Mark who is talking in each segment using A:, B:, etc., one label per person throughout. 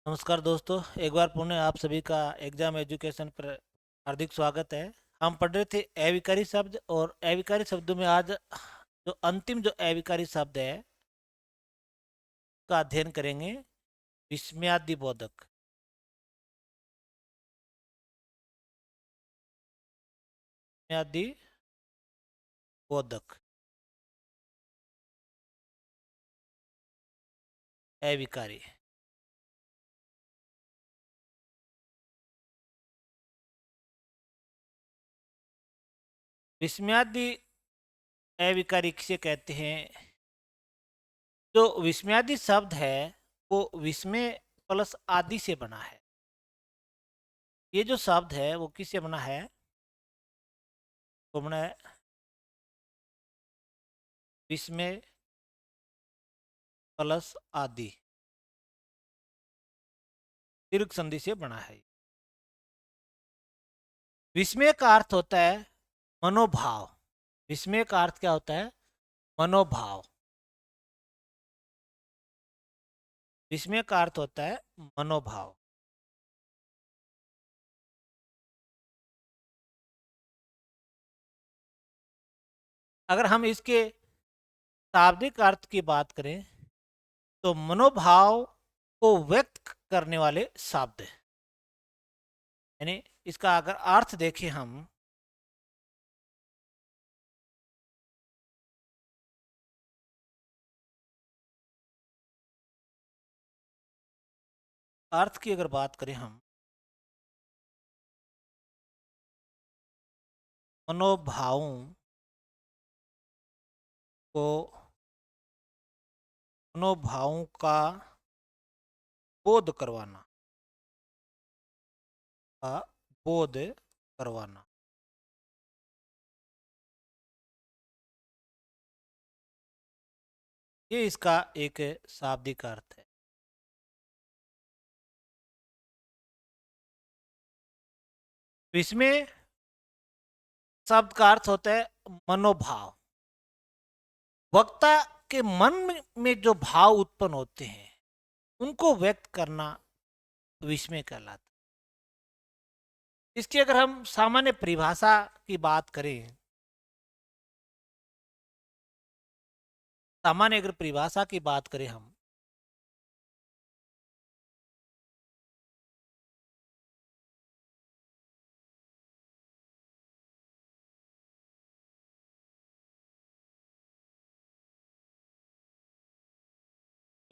A: नमस्कार दोस्तों, एक बार पुनः आप सभी का एग्जाम एजुकेशन पर हार्दिक स्वागत है। हम पढ़ रहे थे अविकारी शब्द, और अविकारी शब्दों में आज जो अंतिम जो अविकारी शब्द है का अध्ययन करेंगे। विस्मयादि बोधक। विस्मयादि बोधक अविकारी। विस्मयादि अविकारी किसे कहते हैं? जो विस्मयादि शब्द है वो विस्मय प्लस आदि से बना है। ये जो शब्द है वो किससे बना है? वो बना है विस्मय प्लस आदि, दीर्घ संधि से बना है। विस्मय का अर्थ होता है मनोभाव। विस्मय का अर्थ क्या होता है? मनोभाव। विस्मय का अर्थ होता है मनोभाव। अगर हम इसके शाब्दिक अर्थ की बात करें तो मनोभाव को व्यक्त करने वाले शब्द, यानी इसका अगर अर्थ देखें हम, अर्थ की अगर बात करें हम, मनोभावों को, मनोभावों का बोध करवाना, का बोध करवाना, ये इसका एक शाब्दिक अर्थ है। विस्मय शब्द का अर्थ होता है मनोभाव। वक्ता के मन में जो भाव उत्पन्न होते हैं उनको व्यक्त करना विस्मय कहलाता है। इसकी अगर हम सामान्य परिभाषा की बात करें, सामान्य अगर परिभाषा की बात करें हम,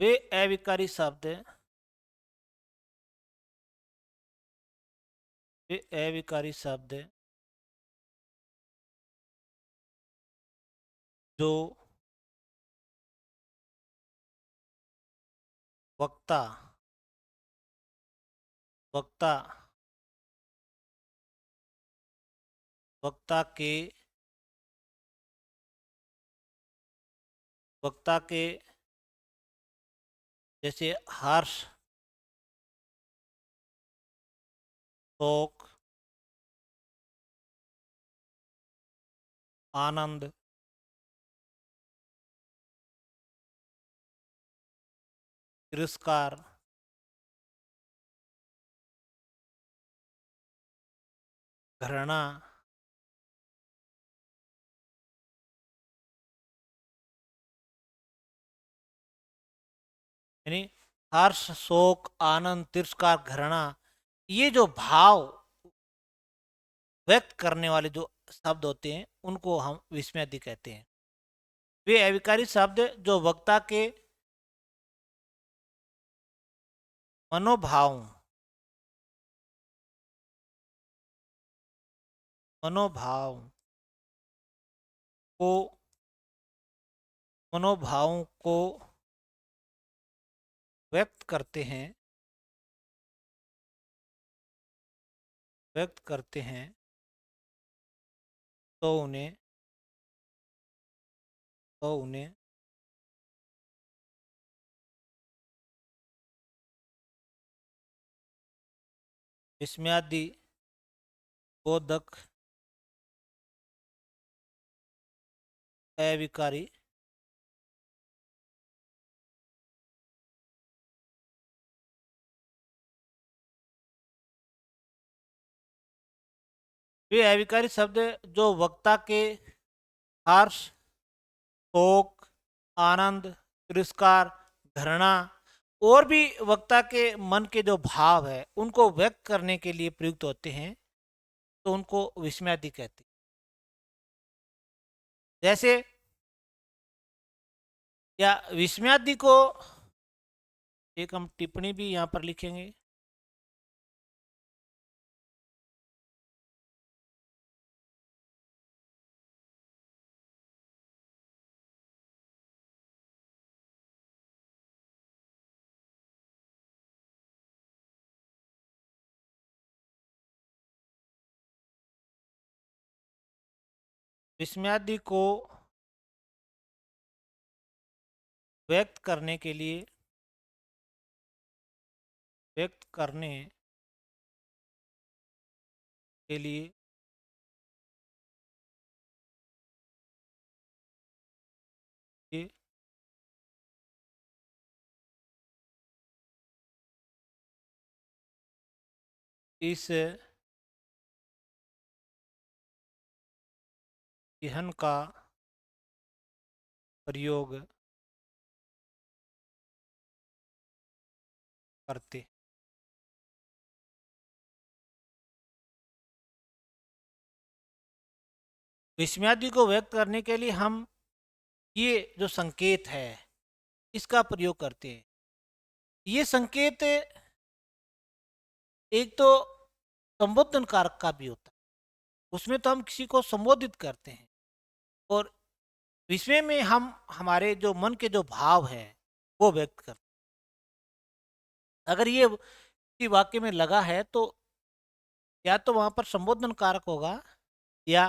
A: वे अविकारी शब्द, वे अविकारी शब्द जो वक्ता, वक्ता, वक्ता के, वक्ता के जैसे हर्ष, शोक, आनंद, तिरस्कार, घृणा, यानी हर्ष, शोक, आनंद, तिरस्कार, घृणा, ये जो भाव व्यक्त करने वाले जो शब्द होते हैं उनको हम विस्मयादि कहते हैं। वे अविकारी शब्द जो वक्ता के मनोभाव, मनोभाव को, मनोभावों को व्यक्त करते हैं, व्यक्त करते हैं, तो उन्हें, तो उन्हें विस्मयादि बोधक अविकारी वे अविकारी शब्द जो वक्ता के हर्ष, शोक, आनंद, तिरस्कार, घृणा और भी वक्ता के मन के जो भाव है उनको व्यक्त करने के लिए प्रयुक्त होते हैं, तो उनको विस्मयादि कहते हैं। जैसे या विस्मयादि को एक हम टिप्पणी भी यहाँ पर लिखेंगे। विस्मयादि को व्यक्त करने के लिए व्यक्त करने के लिए ये इस चिह्न का प्रयोग करते। विस्मयादि को व्यक्त करने के लिए हम ये जो संकेत है इसका प्रयोग करते हैं। ये संकेत एक तो संबोधन कारक का भी होता है, उसमें तो हम किसी को संबोधित करते हैं, और विस्मय में हम हमारे जो मन के जो भाव हैं वो व्यक्त करते हैं। अगर ये किसी वाक्य में लगा है तो या तो वहां पर संबोधन कारक होगा या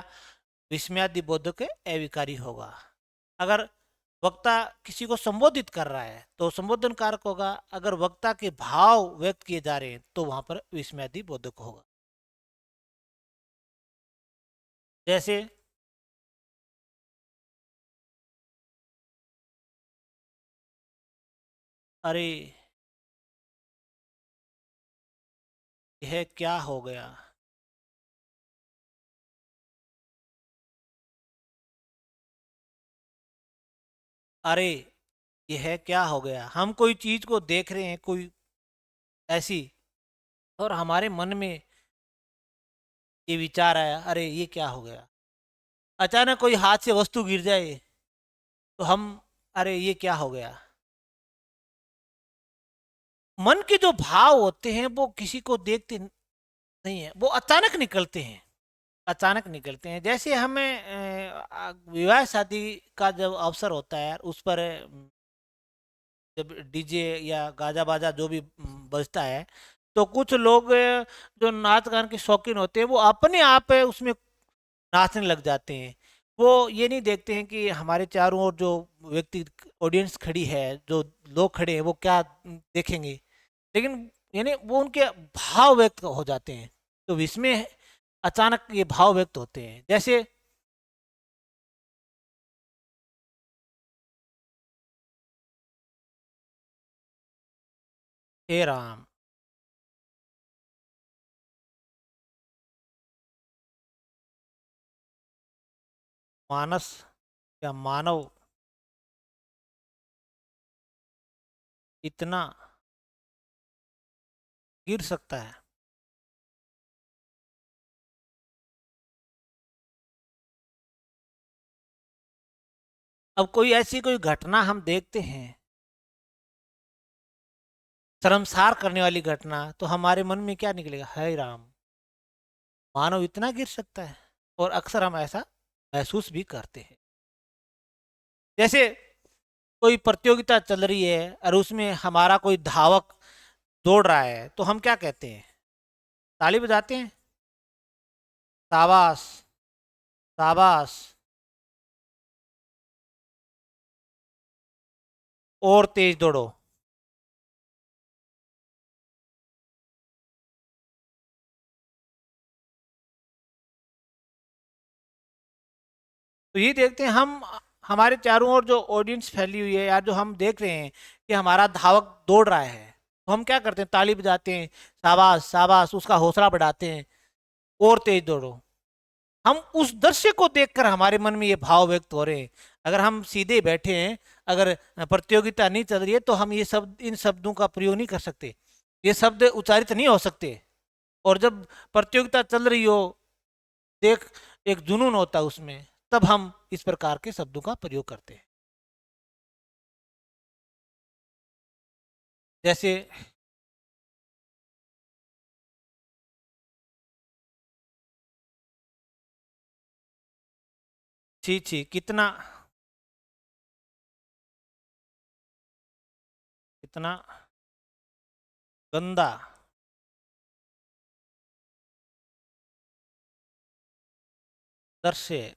A: विस्मयादि बोधक अविकारी होगा। अगर वक्ता किसी को संबोधित कर रहा है तो संबोधन कारक होगा, अगर वक्ता के भाव व्यक्त किए जा रहे हैं तो वहां पर विस्मयादि बोधक होगा। जैसे अरे यह क्या हो गया, अरे यह क्या हो गया। हम कोई चीज को देख रहे हैं कोई ऐसी, और हमारे मन में ये विचार आया अरे ये क्या हो गया। अचानक कोई हाथ से वस्तु गिर जाए तो हम अरे ये क्या हो गया। मन के जो भाव होते हैं वो किसी को देखते नहीं है, वो अचानक निकलते हैं। अचानक निकलते हैं। जैसे हमें विवाह शादी का जब अवसर होता है उस पर जब डीजे या गाजा बाजा जो भी बजता है तो कुछ लोग जो नाच गान के शौकीन होते हैं वो अपने आप उसमें नाचने लग जाते हैं। वो ये नहीं देखते हैं कि हमारे चारों ओर जो व्यक्ति ऑडियंस खड़ी है, जो लोग खड़े हैं वो क्या देखेंगे, लेकिन यानी वो उनके भाव व्यक्त हो जाते हैं। तो इसमें अचानक ये भाव व्यक्त होते हैं। जैसे हे राम, मानस या मानव इतना गिर सकता है। अब कोई ऐसी कोई घटना हम देखते हैं, शर्मसार करने वाली घटना, तो हमारे मन में क्या निकलेगा, हे राम, मानव इतना गिर सकता है। और अक्सर हम ऐसा महसूस भी करते हैं। जैसे कोई प्रतियोगिता चल रही है और उसमें हमारा कोई धावक दौड़ रहा है तो हम क्या कहते हैं, ताली बजाते हैं, शाबाश शाबाश, और तेज दौड़ो। तो ये देखते हैं हम, हमारे चारों ओर जो ऑडियंस फैली हुई है या जो हम देख रहे हैं कि हमारा धावक दौड़ रहा है, तो हम क्या करते हैं, ताली बजाते हैं, शाबाश शाबाश, उसका हौसला बढ़ाते हैं, और तेज दौड़ो। हम उस दृश्य को देखकर हमारे मन में ये भाव व्यक्त हो रहे हैं। अगर हम सीधे बैठे हैं, अगर प्रतियोगिता नहीं चल रही है, तो हम ये शब्द, इन शब्दों का प्रयोग नहीं कर सकते, ये शब्द उच्चारित नहीं हो सकते। और जब प्रतियोगिता चल रही हो, देख, एक जुनून होता है उसमें, तब हम इस प्रकार के शब्दों का प्रयोग करते हैं। जैसे छी छी, कितना, कितना गंदा दृश्य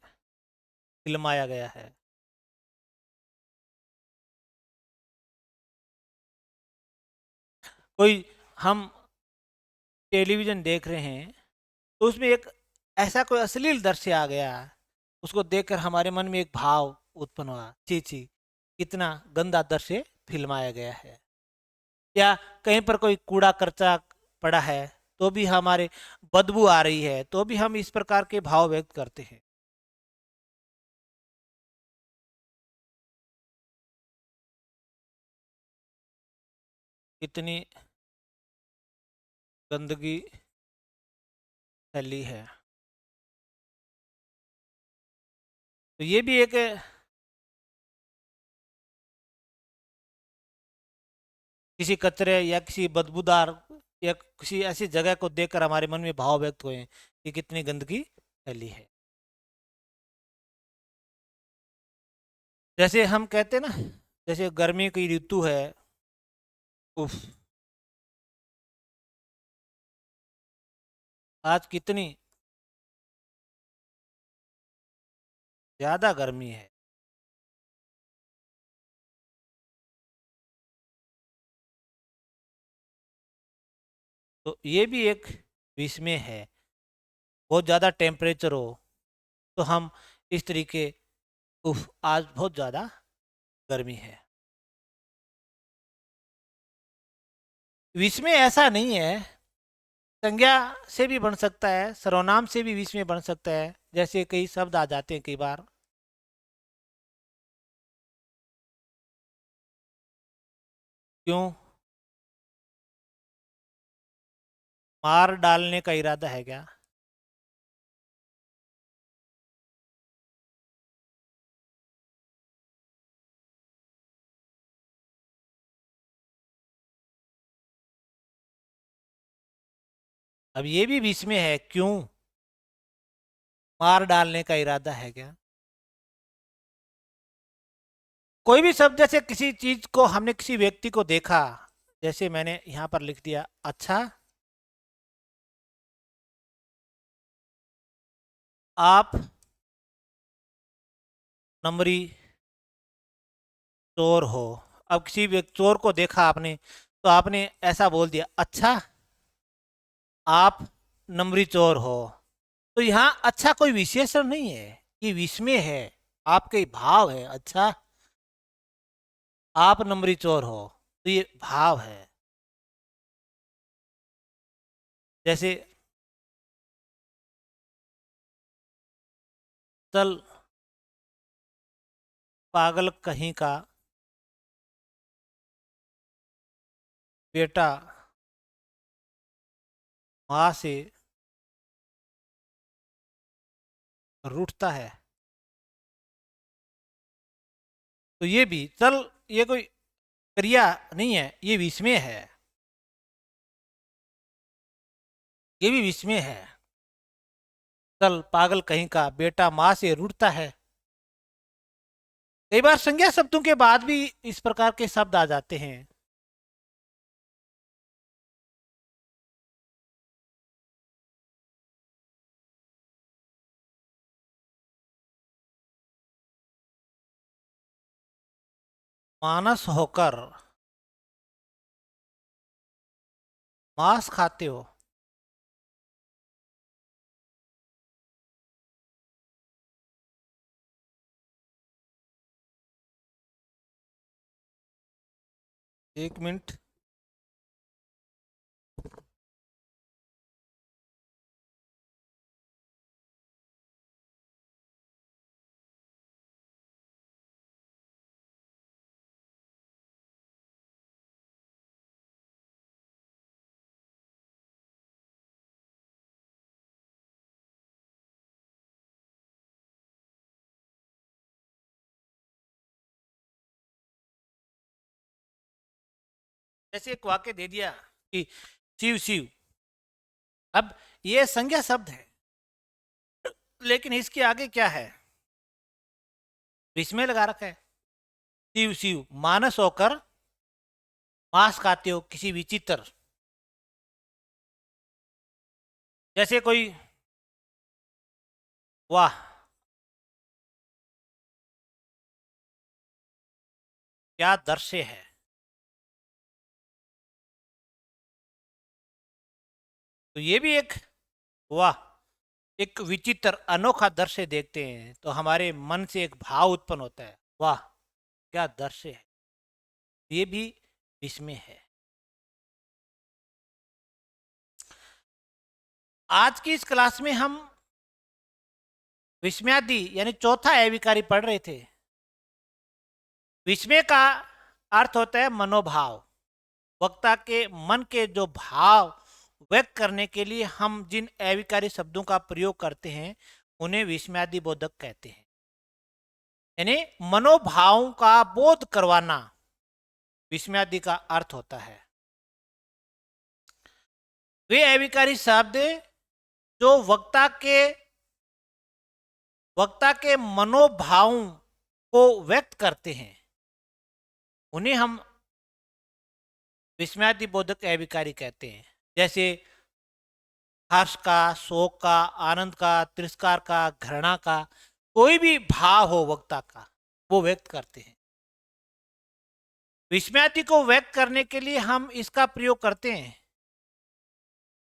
A: फिल्माया गया है। कोई, हम टेलीविजन देख रहे हैं, तो उसमें एक ऐसा कोई अश्लील दृश्य आ गया, उसको देखकर हमारे मन में एक भाव उत्पन्न हुआ, छी छी, कितना गंदा दृश्य फिल्माया गया है। या कहीं पर कोई कूड़ा कचरा पड़ा है, तो भी हमारे बदबू आ रही है, तो भी हम इस प्रकार के भाव व्यक्त करते हैं। कितनी गंदगी फैली है। तो ये भी एक, किसी कचरे या किसी बदबूदार या किसी ऐसी जगह को देखकर हमारे मन में भाव व्यक्त हुए कि कितनी गंदगी फैली है। जैसे हम कहते हैं ना, जैसे गर्मी की ऋतु है, उफ, आज कितनी ज्यादा गर्मी है। तो ये भी एक विस्मय है। बहुत ज्यादा टेम्परेचर हो, तो हम इस तरीके, उफ, आज बहुत ज्यादा गर्मी है। विस्मय ऐसा नहीं है, संज्ञा से भी बन सकता है, सर्वनाम से भी विस्मय बन सकता है। जैसे कई शब्द आ जाते हैं कई बार। क्यों? मार डालने का इरादा है क्या? अब ये भी विस्मय है, क्यों मार डालने का इरादा है क्या? कोई भी शब्द, जैसे किसी चीज को हमने, किसी व्यक्ति को देखा, जैसे मैंने यहां पर लिख दिया, अच्छा आप नंबरी चोर हो। अब किसी व्यक्ति चोर को देखा आपने, तो आपने ऐसा बोल दिया, अच्छा आप नंबरी चोर हो। तो यहाँ अच्छा कोई विशेषण नहीं है, ये विस्मय है, आपके भाव है, अच्छा आप नंबरी चोर हो, तो ये भाव है। जैसे चल पागल कहीं का बेटा माँ से रूठता है, तो ये भी चल, ये कोई क्रिया नहीं है, ये विस्मय है, ये भी विस्मय है। चल पागल कहीं का बेटा माँ से रूठता है। कई बार संज्ञा शब्दों के बाद भी इस प्रकार के शब्द आ जाते हैं। मानस होकर मांस खाते हो। 1 मिनट। जैसे एक वाक्य दे दिया कि शिव शिव, अब ये संज्ञा शब्द है, लेकिन इसके आगे क्या है, विस्मय लगा रखा है। शिव शिव मानस होकर मांस खाते हो किसी विचित्र, जैसे कोई, वाह क्या दृश्य है, तो ये भी एक, वाह, एक विचित्र अनोखा दृश्य देखते हैं तो हमारे मन से एक भाव उत्पन्न होता है, वाह क्या दृश्य है, ये भी विस्मय है। आज की इस क्लास में हम विस्मयादि यानी चौथा अविकारी पढ़ रहे थे। विस्मय का अर्थ होता है मनोभाव, वक्ता के मन के जो भाव व्यक्त करने के लिए हम जिन अविकारी शब्दों का प्रयोग करते हैं उन्हें विस्मयादि बोधक कहते हैं। यानी मनोभावों का बोध करवाना विस्मयादि का अर्थ होता है। वे अविकारी शब्द जो वक्ता के मनोभावों को व्यक्त करते हैं उन्हें हम विस्मयादि बोधक अविकारी कहते हैं। जैसे हर्ष का, शोक का, आनंद का, तिरस्कार का, घृणा का, कोई भी भाव हो वक्ता का वो व्यक्त करते हैं। विस्मयादि को व्यक्त करने के लिए हम इसका प्रयोग करते हैं।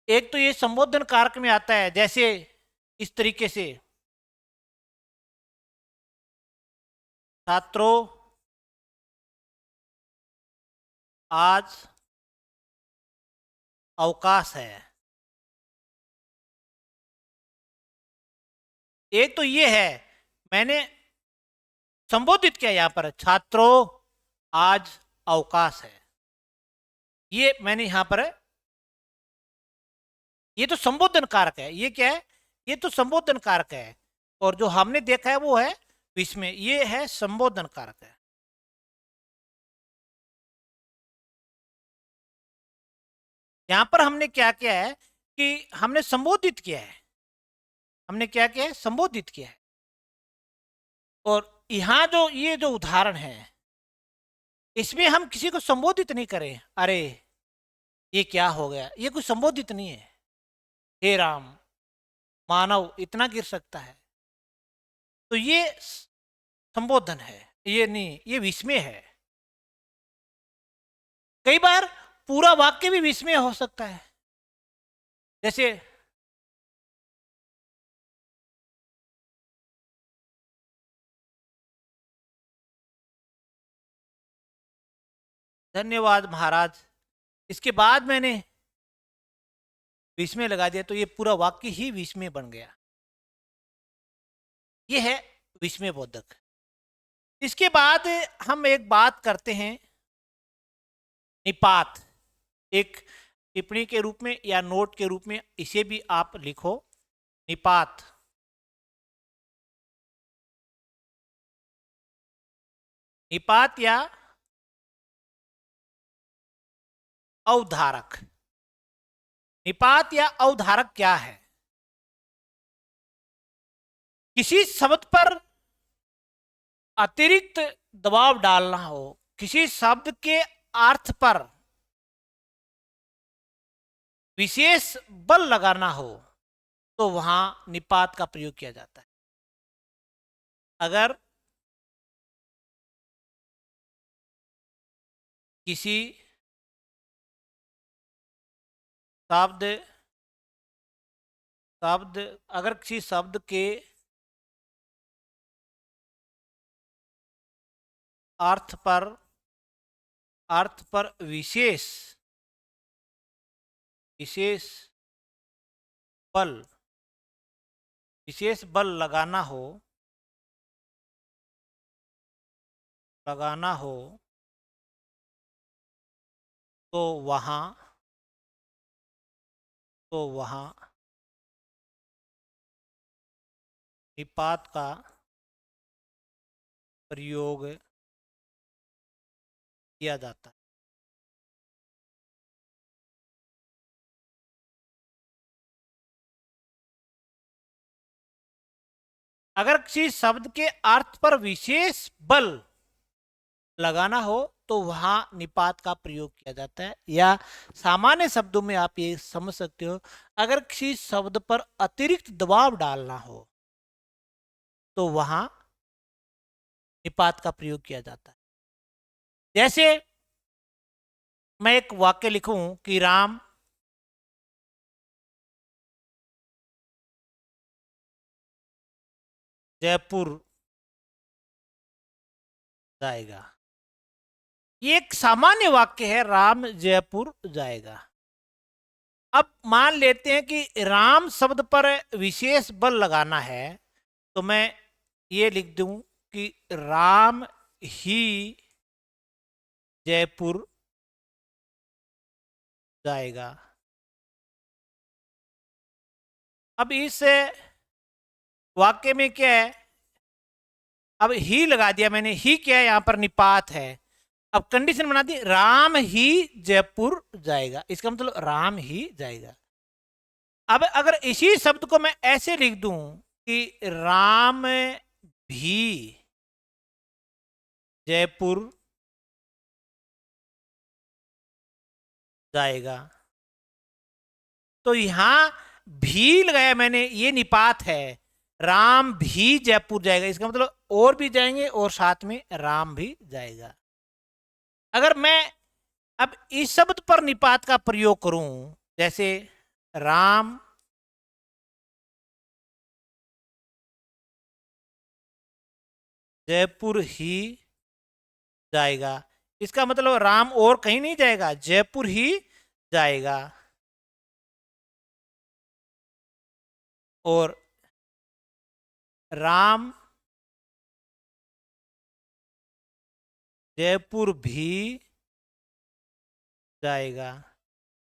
A: एक तो ये संबोधन कारक में आता है, जैसे इस तरीके से, छात्रों आज अवकाश है। एक तो ये है, मैंने संबोधित किया यहां पर, छात्रों आज अवकाश है, ये मैंने यहां पर, ये तो संबोधन कारक है। ये क्या है, ये तो संबोधन कारक है, और जो हमने देखा है वो है विस्मय, ये है संबोधन कारक है। यहां पर हमने क्या किया है कि हमने संबोधित किया है, हमने क्या किया है, संबोधित किया है। और यहां जो ये जो उदाहरण है इसमें हम किसी को संबोधित नहीं करें, अरे ये क्या हो गया, ये कोई संबोधित नहीं है। हे राम, मानव इतना गिर सकता है, तो ये संबोधन है, ये नहीं, ये विस्मय है। कई बार पूरा वाक्य भी विस्मय हो सकता है, जैसे धन्यवाद महाराज, इसके बाद मैंने विस्मय लगा दिया तो ये पूरा वाक्य ही विस्मय बन गया। ये है विस्मय बोधक। इसके बाद हम एक बात करते हैं, निपात। एक टिप्पणी के रूप में या नोट के रूप में इसे भी आप लिखो, निपात। निपात या अवधारक। निपात या अवधारक क्या है, किसी शब्द पर अतिरिक्त दबाव डालना हो, किसी शब्द के अर्थ पर विशेष बल लगाना हो तो वहां निपात का प्रयोग किया जाता है। अगर किसी शब्द शब्द अगर किसी शब्द के अर्थ पर विशेष विशेष बल विशेष बल लगाना हो तो वहां निपात का प्रयोग किया जाता है। अगर किसी शब्द के अर्थ पर विशेष बल लगाना हो तो वहां निपात का प्रयोग किया जाता है, या सामान्य शब्दों में आप ये समझ सकते हो, अगर किसी शब्द पर अतिरिक्त दबाव डालना हो तो वहां निपात का प्रयोग किया जाता है। जैसे मैं एक वाक्य लिखूं कि राम जयपुर जाएगा, ये एक सामान्य वाक्य है, राम जयपुर जाएगा। अब मान लेते हैं कि राम शब्द पर विशेष बल लगाना है, तो मैं ये लिख दूं कि राम ही जयपुर जाएगा। अब इस वाक्य में क्या है, अब ही लगा दिया मैंने, ही क्या है, यहां पर निपात है। अब कंडीशन बना दी, राम ही जयपुर जाएगा, इसका मतलब राम ही जाएगा। अब अगर इसी शब्द को मैं ऐसे लिख दूं कि राम भी जयपुर जाएगा, तो यहां भी लगाया मैंने, ये निपात है, राम भी जयपुर जाएगा, इसका मतलब और भी जाएंगे और साथ में राम भी जाएगा। अगर मैं अब इस शब्द पर निपात का प्रयोग करूं, जैसे राम जयपुर ही जाएगा, इसका मतलब राम और कहीं नहीं जाएगा, जयपुर ही जाएगा। और राम जयपुर भी जाएगा,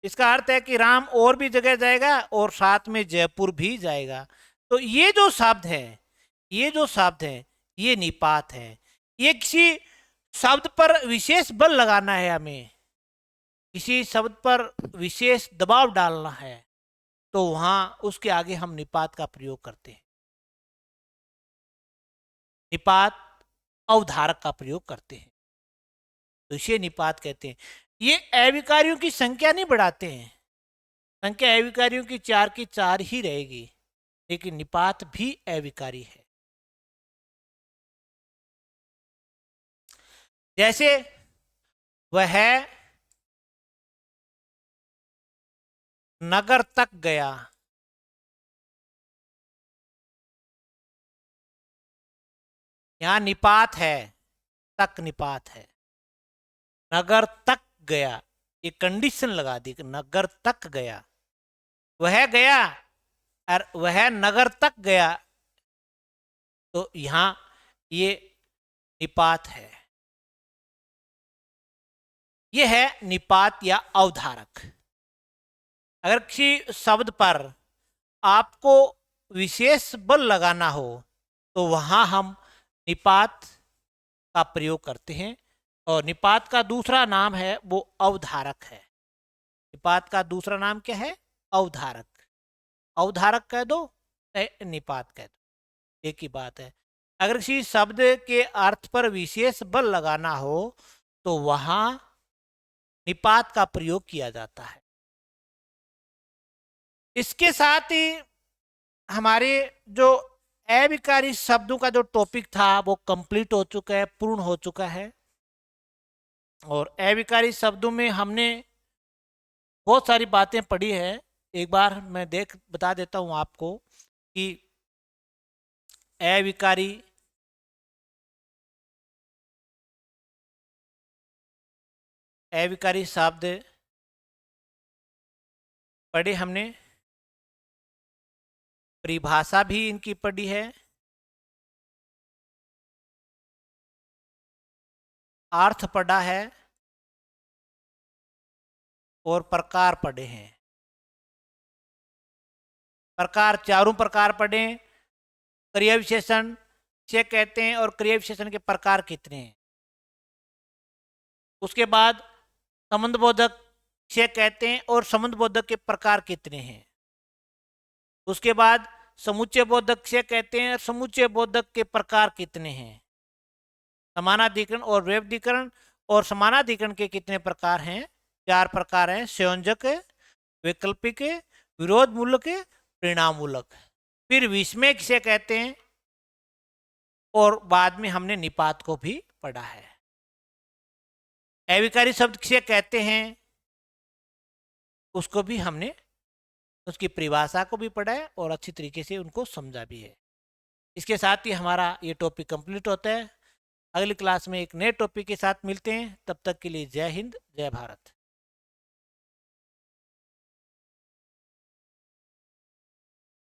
A: इसका अर्थ है कि राम और भी जगह जाएगा और साथ में जयपुर भी जाएगा। तो ये जो शब्द है, ये जो शब्द है, ये निपात है। ये किसी शब्द पर विशेष बल लगाना है, हमें किसी शब्द पर विशेष दबाव डालना है, तो वहां उसके आगे हम निपात का प्रयोग करते हैं। निपात अवधारक का प्रयोग करते हैं, तो इसे निपात कहते हैं। ये अविकारियों की संख्या नहीं बढ़ाते हैं, संख्या अविकारियों की 4 की 4 ही रहेगी, लेकिन निपात भी अविकारी है। जैसे वह नगर तक गया, यहां निपात है, तक निपात है, नगर तक गया, ये कंडीशन लगा दी कि नगर तक गया, वह गया और वह नगर तक गया, तो यहां ये निपात है। यह है निपात या अवधारक। अगर किसी शब्द पर आपको विशेष बल लगाना हो तो वहां हम निपात का प्रयोग करते हैं, और निपात का दूसरा नाम है वो अवधारक है। निपात का दूसरा नाम क्या है? अवधारक। अवधारक कह दो चाहे निपात कह दो, एक ही बात है। अगर किसी शब्द के अर्थ पर विशेष बल लगाना हो तो वहां निपात का प्रयोग किया जाता है। इसके साथ ही हमारे जो अविकारी शब्दों का जो टॉपिक था वो कंप्लीट हो चुका है, पूर्ण हो चुका है। और अविकारी शब्दों में हमने बहुत सारी बातें पढ़ी है। एक बार मैं बता देता हूं आपको कि अविकारी अविकारी शब्द पढ़े हमने, परिभाषा भी इनकी पढ़ी है, अर्थ पढ़ा है और प्रकार पढ़े हैं। प्रकार चारों प्रकार पढ़े, क्रिया विशेषण से कहते हैं और क्रिया विशेषण के प्रकार कितने हैं। उसके बाद संबंध बोधक से कहते हैं और संबंध बोधक के प्रकार कितने हैं। उसके बाद समुच्चय बोधक किसे कहते हैं, समुच्चय बोधक के प्रकार कितने हैं, समानाधिकरण और व्यवधिकरण। और समानाधिकरण के कितने प्रकार हैं, 4 प्रकार हैं, संयोजक, वैकल्पिक, विरोध मूलक, परिणाम मूलक। फिर विस्मय किसे कहते हैं, और बाद में हमने निपात को भी पढ़ा है। अविकारी शब्द किसे कहते हैं, उसको भी हमने उसकी परिभाषा को भी पढ़ा है और अच्छी तरीके से उनको समझा भी है। इसके साथ ही हमारा ये टॉपिक कंप्लीट होता है। अगली क्लास में एक नए टॉपिक के साथ मिलते हैं, तब तक के लिए जय हिंद, जय भारत।